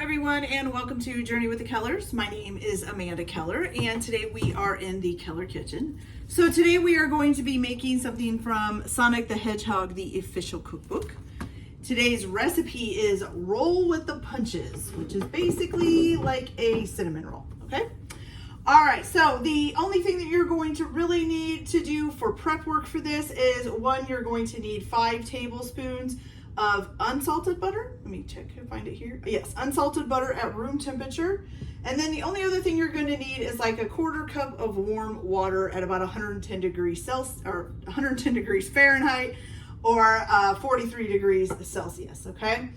everyone, and welcome to Journey with the Kellers. My name is Amanda Keller, and today we are in the Keller kitchen. So today we are going to be making something from Sonic the Hedgehog, the official cookbook. Today's recipe is roll with the punches, which is basically like a cinnamon roll, okay? All right, so the only thing that you're going to really need to do for prep work for this is, one, you're going to need 5 tablespoons of unsalted butter. Let me check and find it here. Yes, unsalted butter at room temperature. And then the only other thing you're going to need is like a 1/4 cup of warm water at about 110 degrees Celsius, or 110 degrees Fahrenheit, or 43 degrees Celsius, okay?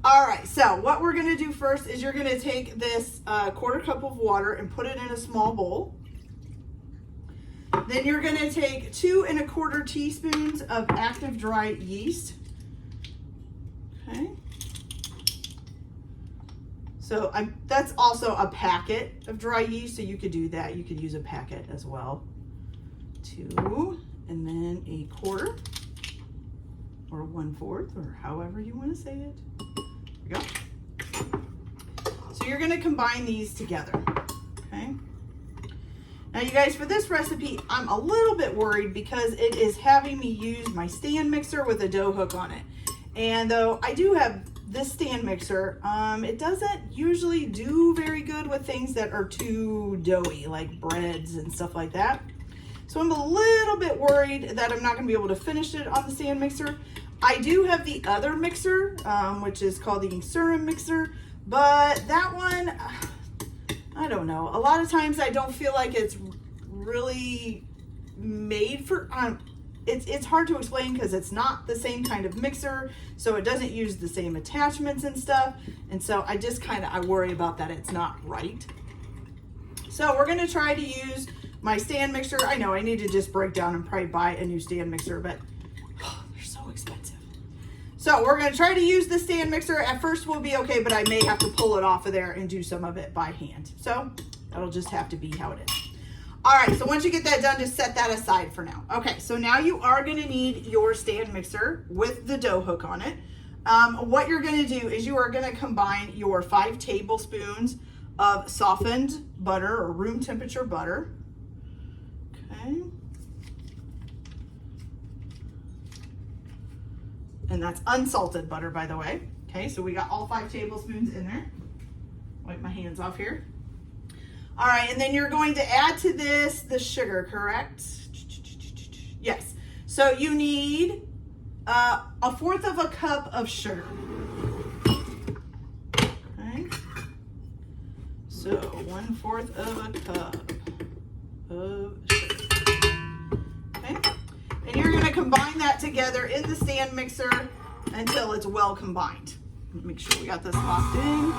All right, so what we're going to do first is you're going to take this 1/4 cup of water and put it in a small bowl. Then you're going to take 2 1/4 teaspoons of active dry yeast. Okay. So that's also a packet of dry yeast, so you could do that. You could use a packet as well. 2, and then 1/4 or 1/4, or however you want to say it. There we go. So you're going to combine these together. Okay. Now you guys, for this recipe, I'm a little bit worried because it is having me use my stand mixer with a dough hook on it. And though I do have this stand mixer, it doesn't usually do very good with things that are too doughy, like breads and stuff like that. So I'm a little bit worried that I'm not going to be able to finish it on the stand mixer. I do have the other mixer, which is called the Surum mixer, but that one, I don't know. A lot of times I don't feel like it's really made for... It's hard to explain because it's not the same kind of mixer, so it doesn't use the same attachments and stuff, and so I just I worry about that it's not right. So we're going to try to use my stand mixer. I know I need to just break down and probably buy a new stand mixer, but they're so expensive. So we're going to try to use the stand mixer. At first we'll be okay, but I may have to pull it off of there and do some of it by hand. So that'll just have to be how it is. All right, so once you get that done, just set that aside for now. Okay, so now you are going to need your stand mixer with the dough hook on it. What you're going to do is you are going to combine your 5 tablespoons of softened butter or room temperature butter. Okay. And that's unsalted butter, by the way. Okay, so we got all 5 tablespoons in there. Wipe my hands off here. All right, and then you're going to add to this the sugar, correct? Yes. So you need 1/4 of a cup of sugar. Okay. So 1/4 of a cup of sugar. Okay. And you're going to combine that together in the stand mixer until it's well combined. Make sure we got this locked in.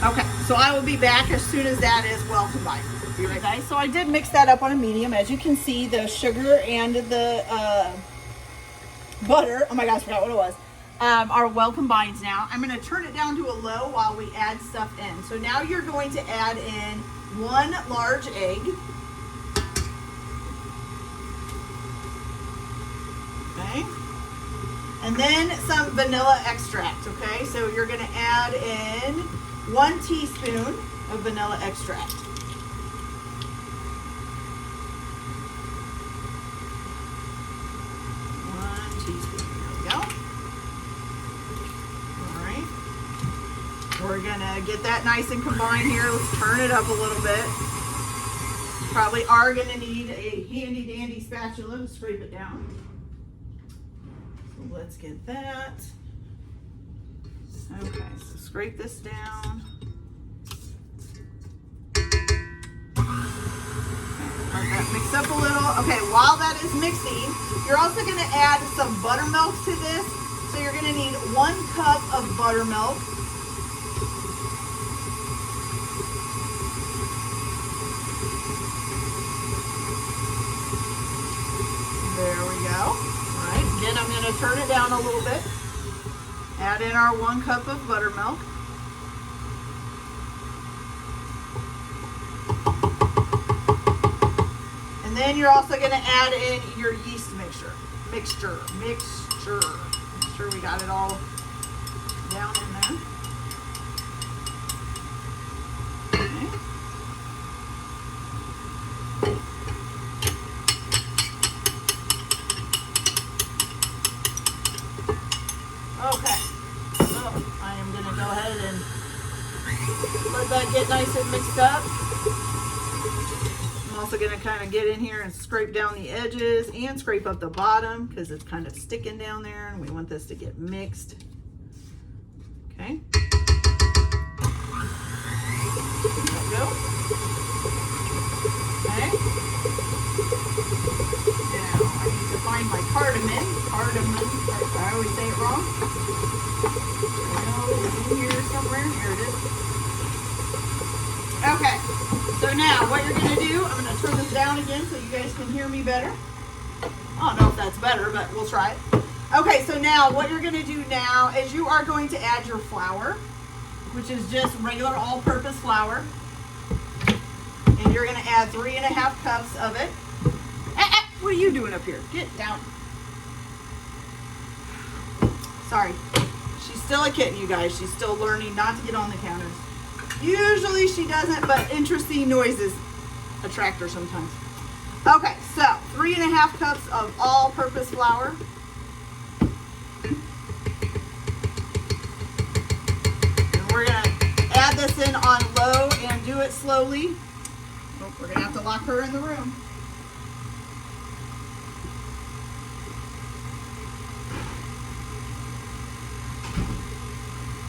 Okay, so I will be back as soon as that is well combined. Be right back. So I did mix that up on a medium. As you can see, the sugar and the butter, oh my gosh, I forgot what it was, are well combined now. I'm going to turn it down to a low while we add stuff in. So now you're going to add in 1 large egg. Okay. And then some vanilla extract, okay? So you're going to add in 1 teaspoon of vanilla extract. 1 teaspoon, here we go. All right. We're gonna get that nice and combined here. Let's turn it up a little bit. Probably are gonna need a handy dandy spatula to scrape it down. So let's get that. Okay, so scrape this down. Let that mix up a little. Okay, while that is mixing, you're also going to add some buttermilk to this. So you're going to need 1 cup of buttermilk. There we go. All right, again, I'm going to turn it down a little bit. Add in our 1 cup of buttermilk. And then you're also going to add in your yeast mixture. sure we got it all down in there. Okay, so I am going to go ahead and let that get nice and mixed up. I'm also going to kind of get in here and scrape down the edges and scrape up the bottom because it's kind of sticking down there and we want this to get mixed. Okay. There we go. Okay. Now I need to find my cardamom. I always say it wrong. I know it's in here somewhere. Here it is. Okay. So now what you're going to do, I'm going to turn this down again so you guys can hear me better. I don't know if that's better, but we'll try it. Okay, so now what you're going to do now is you are going to add your flour, which is just regular all-purpose flour. And you're going to add 3.5 cups of it. What are you doing up here? Get down. Sorry. She's still a kitten, you guys. She's still learning not to get on the counters. Usually she doesn't, but interesting noises attract her sometimes. Okay, so 3.5 cups of all-purpose flour. And we're going to add this in on low and do it slowly. Oh, we're going to have to lock her in the room.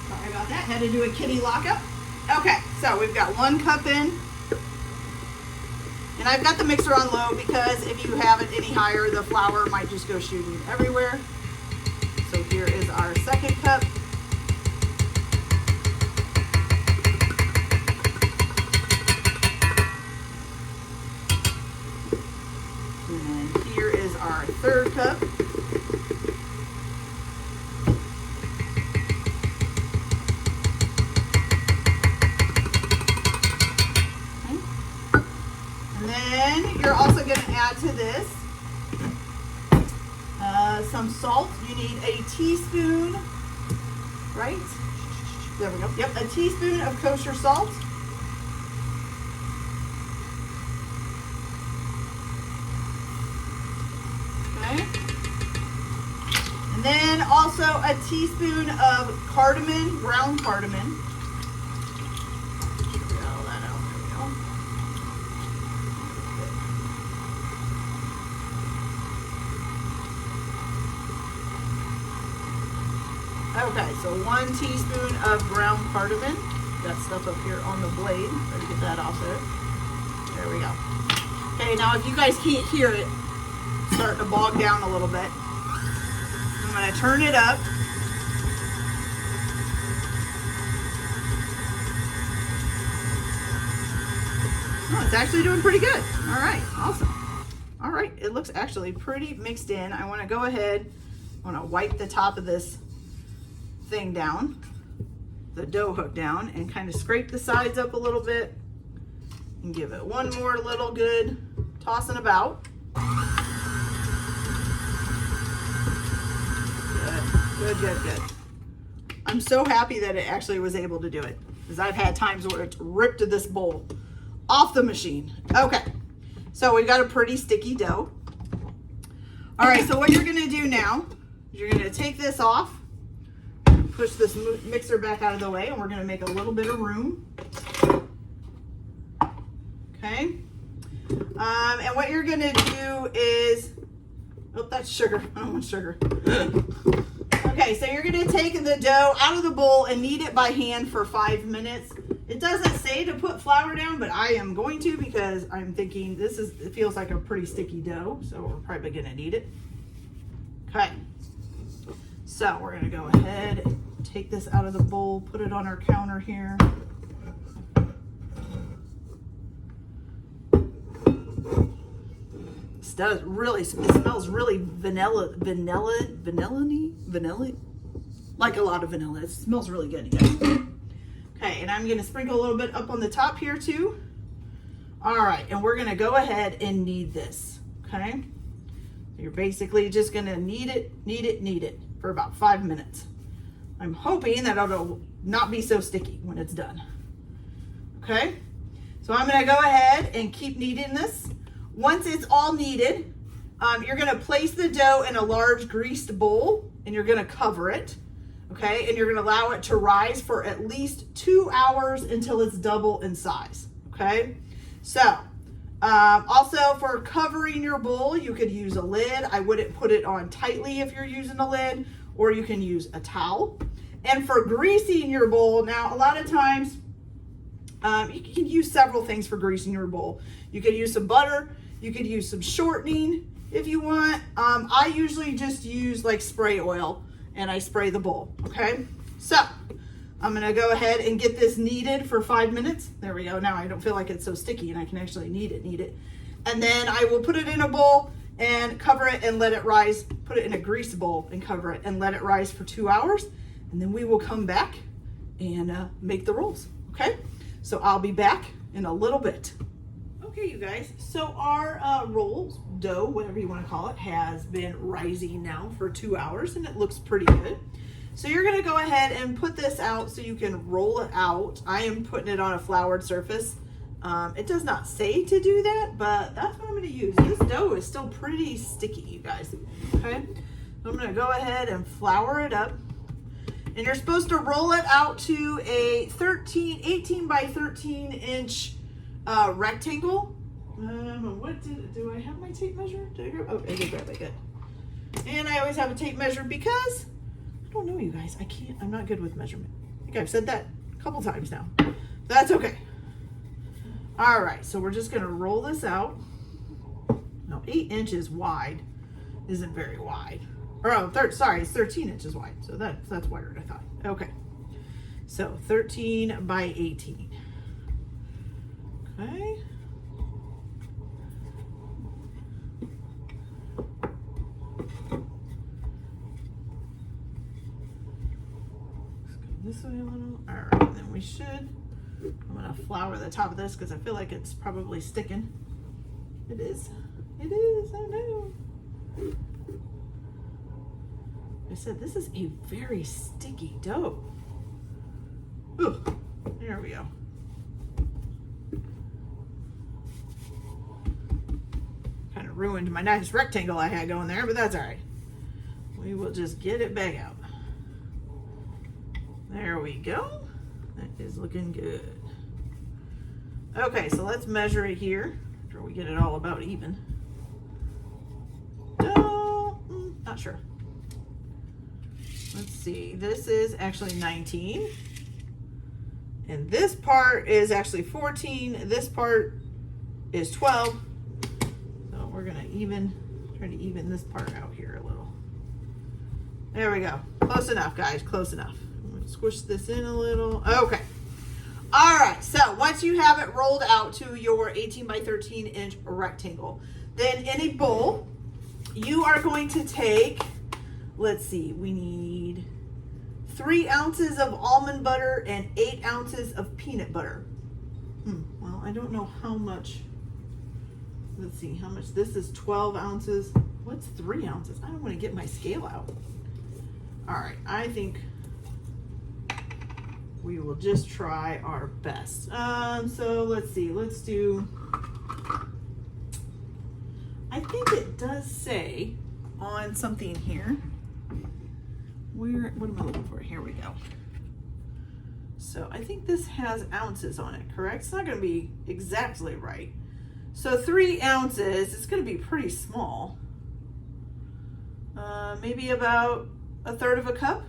Sorry about that. Had to do a kitty lockup. Okay, so we've got 1 cup in. And I've got the mixer on low because if you have it any higher, the flour might just go shooting everywhere. So here is our 2nd cup. And then here is our 3rd cup. You're also going to add to this some salt. You need a teaspoon, right? There we go. Yep, a teaspoon of kosher salt. Okay. And then also a teaspoon of cardamom, ground cardamom. Okay, so 1 teaspoon of ground cardamom. Got stuff up here on the blade. Try to get that off there. There we go. Okay, now if you guys can't hear it, it's starting to bog down a little bit. I'm going to turn it up. Oh, it's actually doing pretty good. All right, awesome. All right, it looks actually pretty mixed in. I want to go ahead, I want to wipe the top of this thing down, the dough hook down, and kind of scrape the sides up a little bit and give it one more little good tossing about. Good. I'm so happy that it actually was able to do it because I've had times where it's ripped this bowl off the machine. Okay, so we've got a pretty sticky dough. All right, so what you're going to do now is you're going to take this off, push this mixer back out of the way, and we're going to make a little bit of room. Okay. And what you're going to do is, oh, that's sugar. I don't want sugar. Okay, so you're going to take the dough out of the bowl and knead it by hand for 5 minutes. It doesn't say to put flour down, but I am going to because I'm thinking it feels like a pretty sticky dough, so we're probably going to knead it. Okay. So we're going to go ahead and take this out of the bowl, put it on our counter here. It smells really vanilla, like a lot of vanilla. It smells really good, you guys. Okay, and I'm going to sprinkle a little bit up on the top here too. All right, and we're going to go ahead and knead this, okay? You're basically just going to knead it. for about 5 minutes. I'm hoping that it'll not be so sticky when it's done. Okay, so I'm gonna go ahead and keep kneading this. Once it's all kneaded, you're gonna place the dough in a large greased bowl and you're gonna cover it, okay? And you're gonna allow it to rise for at least 2 hours until it's double in size, okay? So, also for covering your bowl, you could use a lid. I wouldn't put it on tightly if you're using a lid, or you can use a towel. And for greasing your bowl, now a lot of times, you can use several things for greasing your bowl. You could use some butter, you could use some shortening if you want. I usually just use like spray oil and I spray the bowl, okay? So I'm gonna go ahead and get this kneaded for 5 minutes. There we go. Now I don't feel like it's so sticky and I can actually knead it. And then I will put it in a bowl and cover it and let it rise. Put it in a grease bowl and cover it and let it rise for 2 hours. And then we will come back and make the rolls, okay? So I'll be back in a little bit. Okay, you guys, so our rolls, dough, whatever you want to call it, has been rising now for 2 hours and it looks pretty good. So you're gonna go ahead and put this out so you can roll it out. I am putting it on a floured surface. It does not say to do that, but that's what I'm gonna use. This dough is still pretty sticky, you guys, okay? So I'm gonna go ahead and flour it up. And you're supposed to roll it out to a 18 by 13 inch rectangle. Do I have my tape measure? Oh, I did grab it, good. And I always have a tape measure because, I don't know you guys, I'm not good with measurement. I think I've said that a couple times now. That's okay. All right, so we're just gonna roll this out. Now 8 inches wide isn't very wide. Or sorry, it's 13 inches wide. So that's wider than I thought. Okay. So 13 by 18. Okay. Let's go this way a little. All right, then we should. I'm gonna flour the top of this because I feel like it's probably sticking. It is. It is. Oh no. I said this is a very sticky dough. Ooh, there we go. Kind of ruined my nice rectangle I had going there, but that's all right. We will just get it back out. There we go. That is looking good. Okay, so let's measure it here after we get it all about even. Not sure. Let's see, this is actually 19. And this part is actually 14. This part is 12. So we're gonna try to even this part out here a little. There we go. Close enough, guys, close enough. I'm gonna squish this in a little. Okay. All right, so once you have it rolled out to your 18 by 13 inch rectangle, then in a bowl, you are going to take, let's see, we need 3 ounces of almond butter and 8 ounces of peanut butter. Well, I don't know how much. Let's see, how much this is. 12 ounces. What's 3 ounces? I don't want to get my scale out. All right, I think we will just try our best. So let's see, let's do, I think it does say on something here, what am I looking for? Here we go. So I think this has ounces on it, correct? It's not gonna be exactly right. So 3 ounces, it's gonna be pretty small. Maybe about 1/3 of a cup.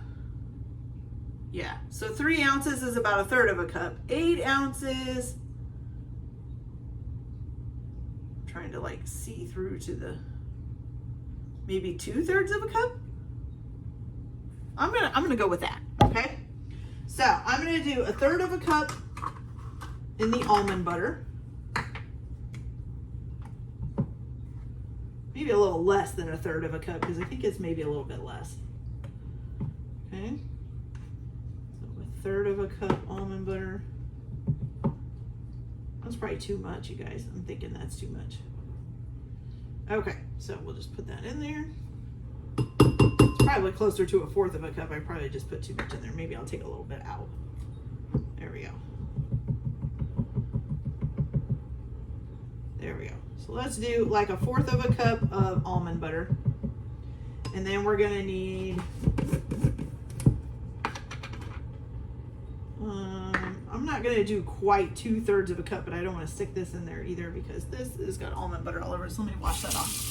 Yeah, so 3 ounces is about 1/3 of a cup. 8 ounces, I'm trying to like see through to the, maybe 2/3 of a cup. I'm gonna go with that, okay? So I'm gonna do 1/3 of a cup in the almond butter. Maybe a little less than 1/3 of a cup because I think it's maybe a little bit less. Okay. 1/3 of a cup almond butter. That's probably too much, you guys. I'm thinking that's too much. Okay, so we'll just put that in there. Let's probably closer to 1/4 of a cup. I probably just put too much in there. Maybe I'll take a little bit out. There we go. There we go. So let's do like 1/4 of a cup of almond butter. And then we're gonna need, I'm not gonna do quite 2/3 of a cup, but I don't wanna stick this in there either because this has got almond butter all over it. So let me wash that off.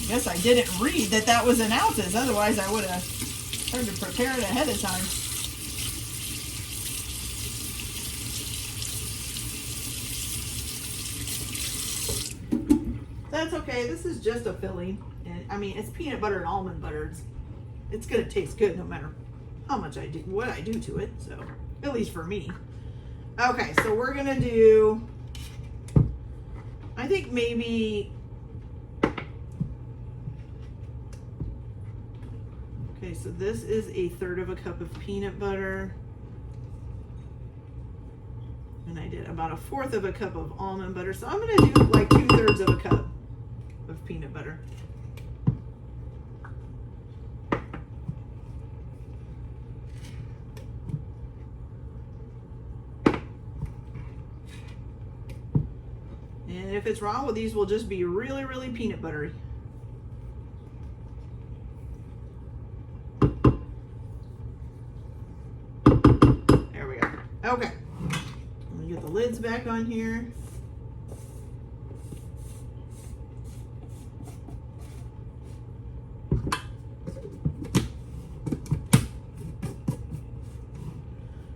I guess I didn't read that that was in ounces. Otherwise I would have tried to prepare it ahead of time. That's okay. This is just a filling. And I mean, it's peanut butter and almond butter. It's going to taste good no matter how much I do, what I do to it. So, at least for me. Okay, so we're going to do, I think maybe, okay, so this is 1/3 of a cup of peanut butter. And I did about 1/4 of a cup of almond butter. So I'm going to do like 2/3 of a cup of peanut butter. And if it's wrong, well, these will just be really, really peanut buttery. There we go. Okay. Let me get the lids back on here.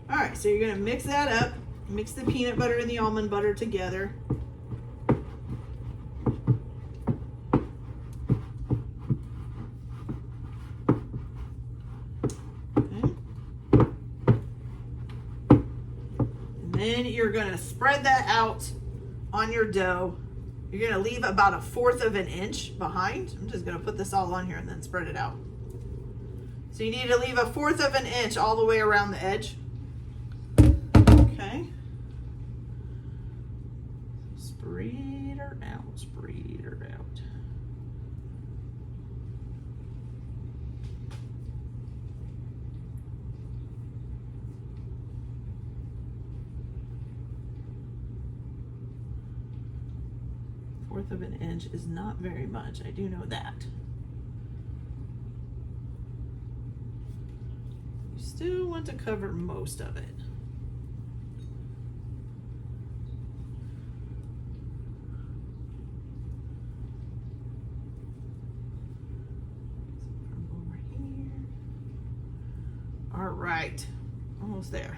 All right, so you're gonna mix that up. Mix the peanut butter and the almond butter together. Then you're going to spread that out on your dough. You're going to leave about 1/4 of an inch behind. I'm just going to put this all on here and then spread it out. So you need to leave 1/4 of an inch all the way around the edge. Okay. Spread her out, spread her out. Of an inch is not very much. I do know that. You still want to cover most of it. From over here. All right, almost there.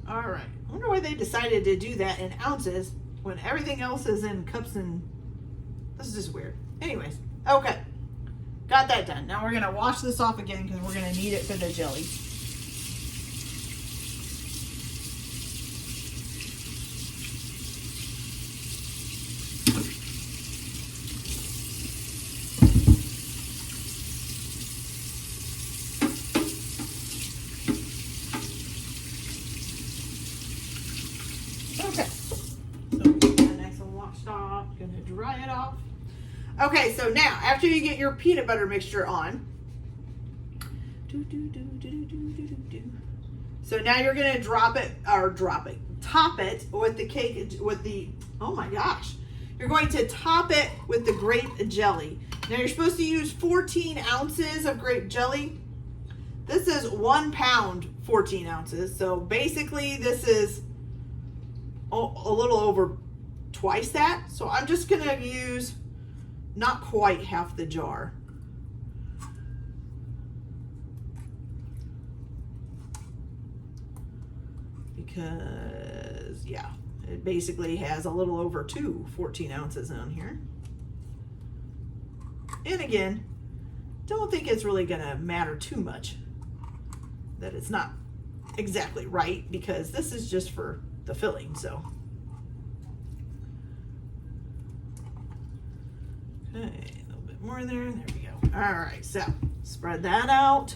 All right, I wonder why they decided to do that in ounces when everything else is in cups, and this is just weird. Anyways, okay, got that done. Now we're gonna wash this off again because we're gonna need it for the jelly. Okay, so get that nice and washed off. Gonna dry it off. Okay, so now after you get your peanut butter mixture on, so now you're gonna top it with the cake, with the, oh my gosh, you're going to top it with the grape jelly. Now you're supposed to use 14 ounces of grape jelly. This is 1 pound, 14 ounces. So basically this is a little over twice that. So I'm just gonna use not quite half the jar. Because, yeah, it basically has a little over 14 ounces on here. And again, don't think it's really gonna matter too much that it's not exactly right, because this is just for the filling. So Okay, a little bit more there. There we go. All right, so spread that out.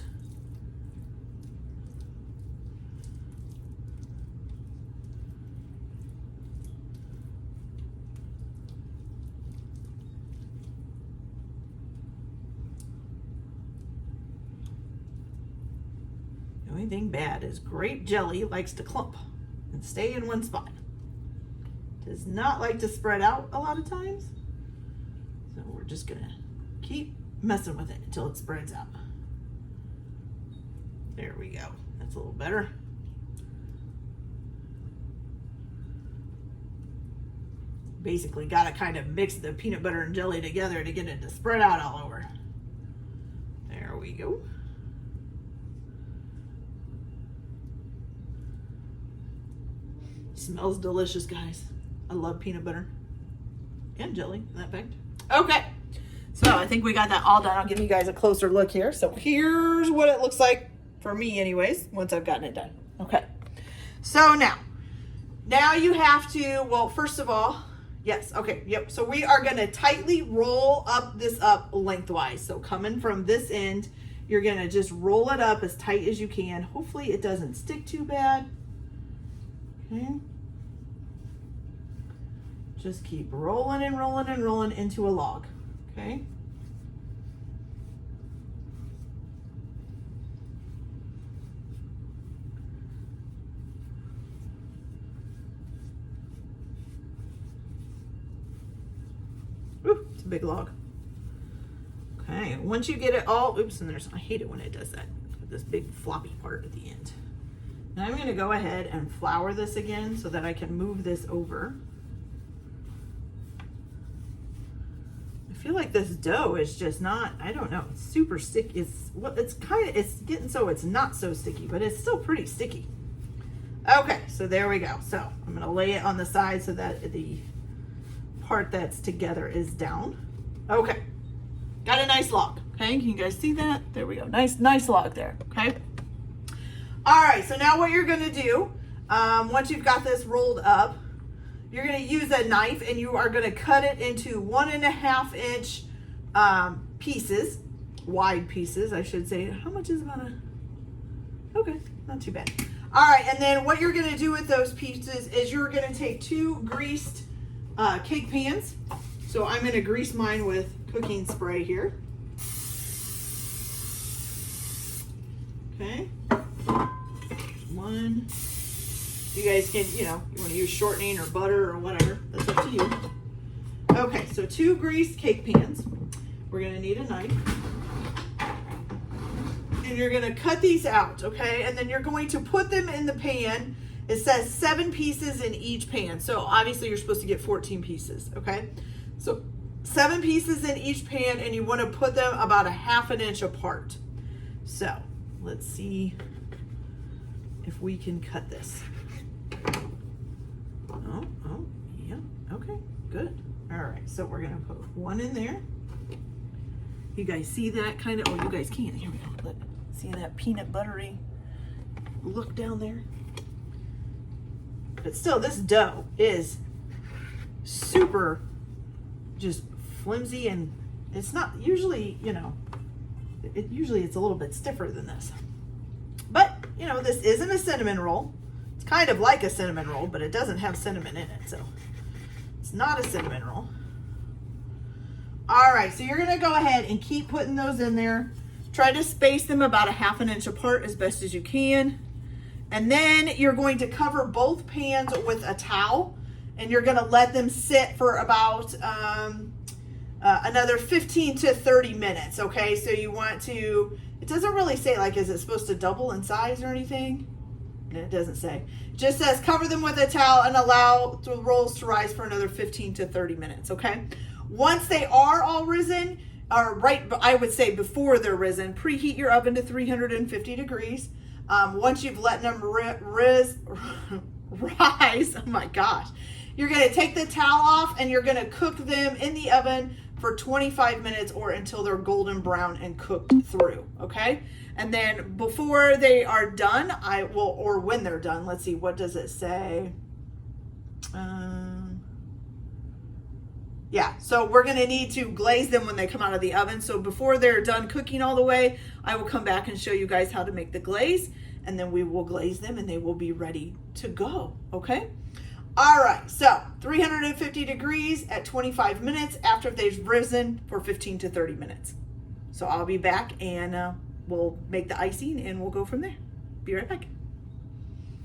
The only thing bad is grape jelly likes to clump and stay in one spot. Does not like to spread out a lot of times. So we're just gonna keep messing with it until it spreads out. There we go. That's a little better. Basically got to kind of mix the peanut butter and jelly together to get it to spread out all over. There we go. Smells delicious, guys. I love peanut butter and jelly, in that fact. Okay, so I think we got that all done. I'll give you guys a closer look here. So here's what it looks like for me anyways, once I've gotten it done. Okay, so now you have to, well, first of all, yes, okay, yep. So we are gonna tightly roll this up lengthwise. So coming from this end, you're gonna just roll it up as tight as you can. Hopefully it doesn't stick too bad. Okay. Just keep rolling and rolling and rolling into a log, okay? Ooh, it's a big log. Okay, once you get it all, oops, and I hate it when it does that, this big floppy part at the end. Now I'm gonna go ahead and flour this again so that I can move this over. I feel like this dough is just not, I don't know, it's super sticky. It's getting so it's not so sticky, but it's still pretty sticky. Okay, so there we go. So I'm gonna lay it on the side so that the part that's together is down. Okay, got a nice log. Okay, can you guys see that? There we go, nice log there, okay? All right, so now what you're gonna do, once you've got this rolled up, you're gonna use a knife and you are gonna cut it into 1.5 inch pieces, wide pieces, I should say. How much is about okay, not too bad. All right, and then what you're gonna do with those pieces is you're gonna take 2 greased cake pans. So I'm gonna grease mine with cooking spray here. Okay, one. You guys can, you want to use shortening or butter or whatever. That's up to you. Okay, so 2 greased cake pans. We're going to need a knife. And you're going to cut these out, okay? And then you're going to put them in the pan. It says 7 pieces in each pan. So obviously you're supposed to get 14 pieces, okay? So 7 pieces in each pan, and you want to put them about 1/2 inch apart. So let's see if we can cut this. Oh, yeah, okay, good. All right, so we're gonna put 1 in there. You guys see that kind of, oh, you guys can't, here we go. Look, see that peanut buttery look down there? But still, this dough is super just flimsy, and it's not usually, usually it's a little bit stiffer than this. But, this isn't a cinnamon roll. It's kind of like a cinnamon roll, but it doesn't have cinnamon in it, so it's not a cinnamon roll. All right, so you're gonna go ahead and keep putting those in there. Try to space them about 1/2 inch apart as best as you can. And then you're going to cover both pans with a towel, and you're gonna let them sit for about another 15 to 30 minutes, okay? So you want to, it doesn't really say, like, is it supposed to double in size or anything? It doesn't say. It just says cover them with a towel and allow the rolls to rise for another 15 to 30 minutes, okay? Once they are all risen, or I would say before they're risen, preheat your oven to 350 degrees. Once you've let them rise, oh my gosh, you're gonna take the towel off and you're gonna cook them in the oven for 25 minutes or until they're golden brown and cooked through, okay? And then before they are done, or when they're done, let's see, what does it say? Yeah, so we're gonna need to glaze them when they come out of the oven. So before they're done cooking all the way, I will come back and show you guys how to make the glaze, and then we will glaze them and they will be ready to go, okay? All right, so 350 degrees at 25 minutes after they've risen for 15 to 30 minutes. So I'll be back and we'll make the icing and we'll go from there. Be right back.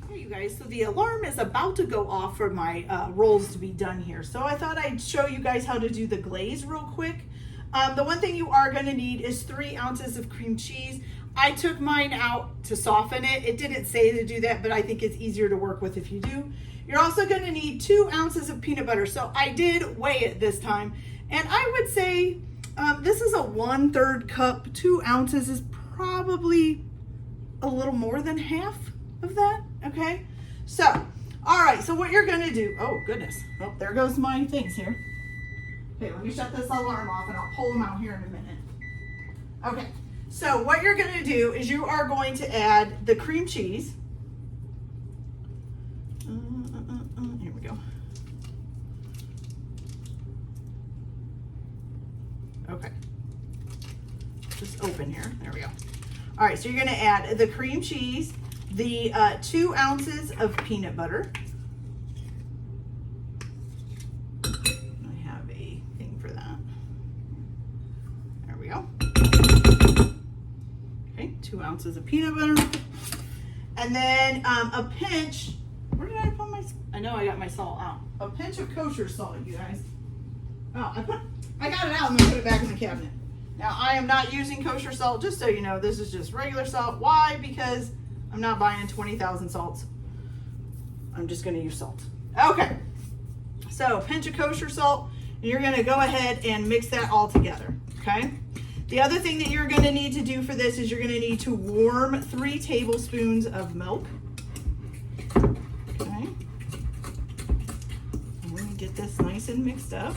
Here you guys, so the alarm is about to go off for my rolls to be done here. So I thought I'd show you guys how to do the glaze real quick. The one thing you are gonna need is 3 ounces of cream cheese. I took mine out to soften it. It didn't say to do that, but I think it's easier to work with if you do. You're also gonna need 2 ounces of peanut butter. So I did weigh it this time, and I would say this is a 1/3 cup. 2 ounces is probably a little more than half of that, okay? So, all right, so what you're gonna do, oh goodness, oh, there goes my things here. Okay, let me shut this alarm off and I'll pull them out here in a minute. Okay, so what you're gonna do is you are going to add the cream cheese. Here we go. Okay, just open here, there we go. All right, so you're gonna add the cream cheese, the 2 ounces of peanut butter. I have a thing for that. There we go. Okay, 2 ounces of peanut butter. And then a pinch, where did I put my, I know I got my salt out. A pinch of kosher salt, you guys. Oh, I got it out and then put it back in the cabinet. Now I am not using kosher salt, just so you know, this is just regular salt. Why? Because I'm not buying 20,000 salts. I'm just gonna use salt. Okay, so pinch of kosher salt, and you're gonna go ahead and mix that all together, okay? The other thing that you're gonna need to do for this is you're gonna need to warm 3 tablespoons of milk. Okay, and we're gonna get this nice and mixed up.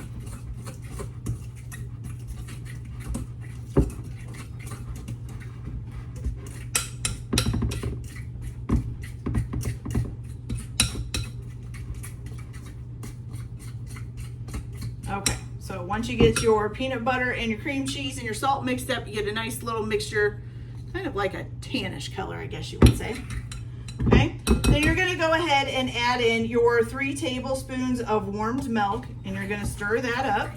Okay, so once you get your peanut butter and your cream cheese and your salt mixed up, you get a nice little mixture, kind of like a tannish color, I guess you would say. Okay, then you're gonna go ahead and add in your 3 tablespoons of warmed milk, and you're gonna stir that up.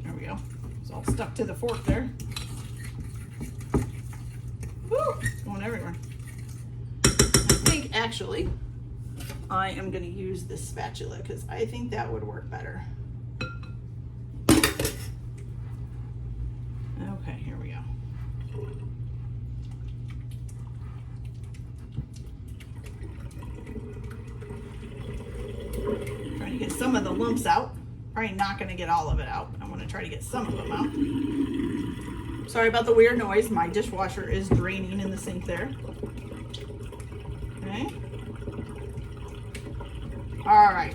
There we go, it's all stuck to the fork there. Woo, it's going everywhere. I think actually, I am going to use this spatula because I think that would work better. Okay, here we go. Trying to get some of the lumps out. Probably not going to get all of it out, but I want to try to get some of them out. Sorry about the weird noise. My dishwasher is draining in the sink there. Okay. All right,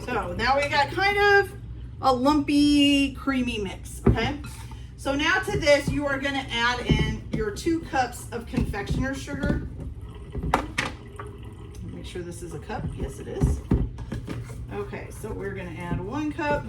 so now we got kind of a lumpy, creamy mix, okay? So now to this, you are gonna add in your 2 cups of confectioner's sugar. Make sure this is a cup, yes it is. Okay, so we're gonna add 1 cup.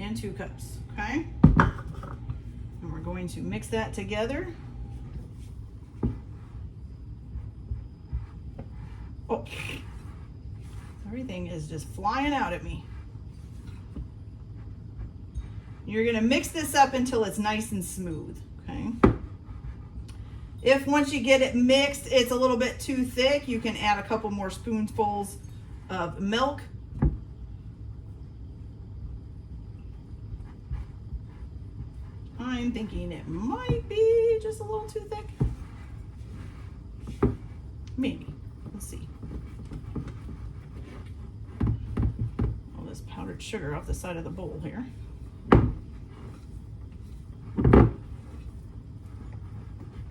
And 2 cups, okay? And we're going to mix that together. Oh, everything is just flying out at me. You're gonna mix this up until it's nice and smooth, okay? If once you get it mixed, it's a little bit too thick, you can add a couple more spoonfuls of milk. I'm thinking it might be just a little too thick. Maybe. Let's see. All this powdered sugar off the side of the bowl here. I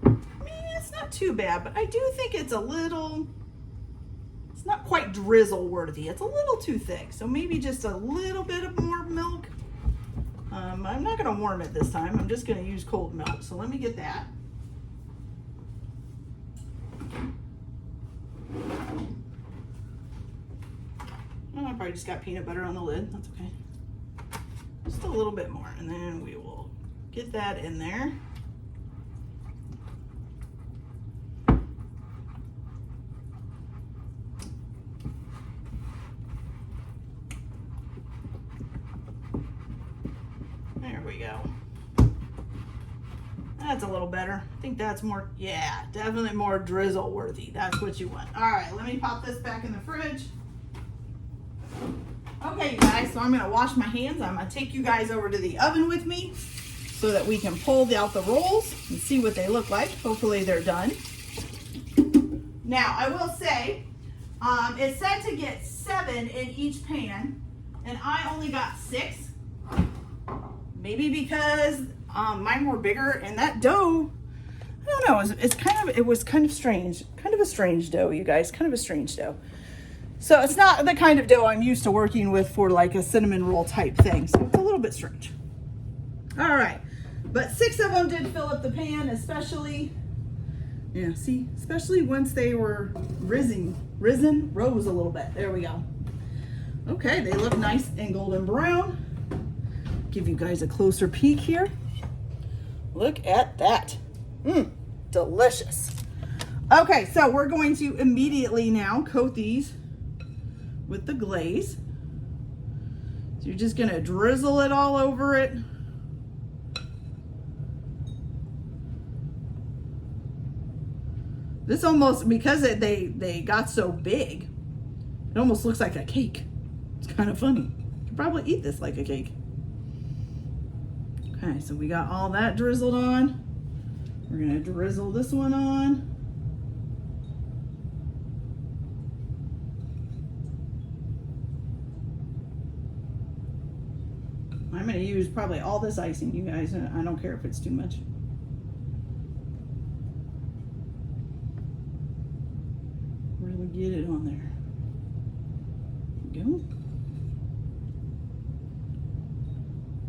mean, it's not too bad, but I do think it's a little drizzle worthy. It's a little too thick, so maybe just a little bit of more milk. I'm not going to warm it this time. I'm just going to use cold milk. So let me get that. Oh, I probably just got peanut butter on the lid. That's okay. Just a little bit more, and then we will get that in there. There we go. That's a little better. I think that's more, yeah, definitely more drizzle worthy. That's what you want. All right, let me pop this back in the fridge. Okay, you guys, so I'm gonna wash my hands. I'm gonna take you guys over to the oven with me so that we can pull out the rolls and see what they look like. Hopefully they're done. Now, I will say, it said to get 7 in each pan, and I only got 6. Maybe because mine were bigger, and that dough, I don't know, it was kind of strange. Kind of a strange dough, you guys, kind of a strange dough. So it's not the kind of dough I'm used to working with for like a cinnamon roll type thing. So it's a little bit strange. All right, but 6 of them did fill up the pan, especially, yeah, see, especially once they were rose a little bit. There we go. Okay, they look nice and golden brown. Give you guys a closer peek here. Look at that. Delicious. Okay, so we're going to immediately now coat these with the glaze. So you're just gonna drizzle it all over it. This almost, because they got so big, it almost looks like a cake. It's kind of funny. You could probably eat this like a cake. Okay, so we got all that drizzled on. We're gonna drizzle this one on. I'm gonna use probably all this icing, you guys. I don't care if it's too much. Really get it on there. There we go.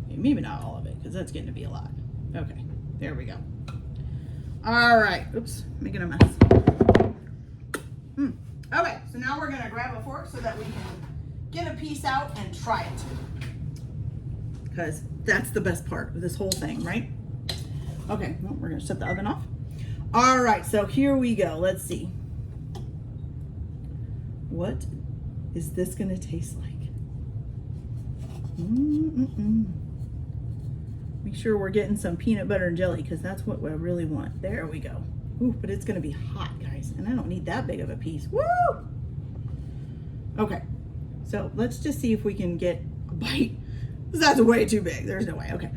Okay, maybe not all of it, because that's getting to be a lot. Okay, there we go. All right, oops, making a mess. Okay, so now we're gonna grab a fork so that we can get a piece out and try it. Because that's the best part of this whole thing, right? Okay, well, we're gonna shut the oven off. All right, so here we go. Let's see. What is this gonna taste like? Make sure we're getting some peanut butter and jelly, because that's what I really want. There we go. Ooh, but it's gonna be hot, guys, and I don't need that big of a piece. Woo! Okay, so let's just see if we can get a bite. That's way too big. There's no way. Okay.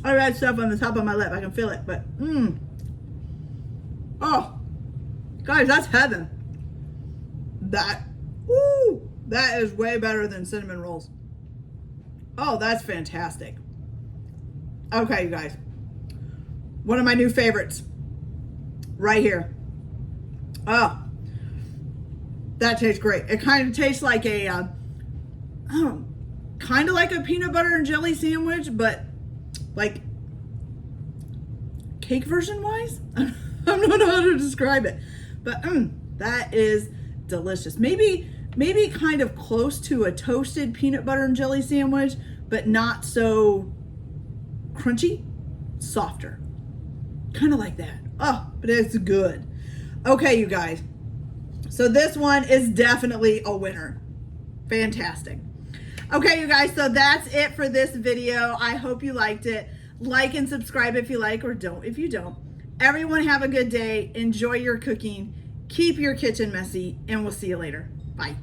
I got stuff on the top of my lip. I can feel it, but oh, guys, that's heaven. That is way better than cinnamon rolls. Oh, that's fantastic. Okay, you guys. One of my new favorites right here. Oh, that tastes great. It kind of tastes like a, kind of like a peanut butter and jelly sandwich, but like cake version wise. I don't know how to describe it, but that is delicious. Maybe kind of close to a toasted peanut butter and jelly sandwich, but not so crunchy, softer. Kind of like that. Oh, but it's good. Okay, you guys. So this one is definitely a winner. Fantastic. Okay, you guys, so that's it for this video. I hope you liked it. Like and subscribe if you like, or don't if you don't. Everyone have a good day. Enjoy your cooking. Keep your kitchen messy, and we'll see you later. Bye.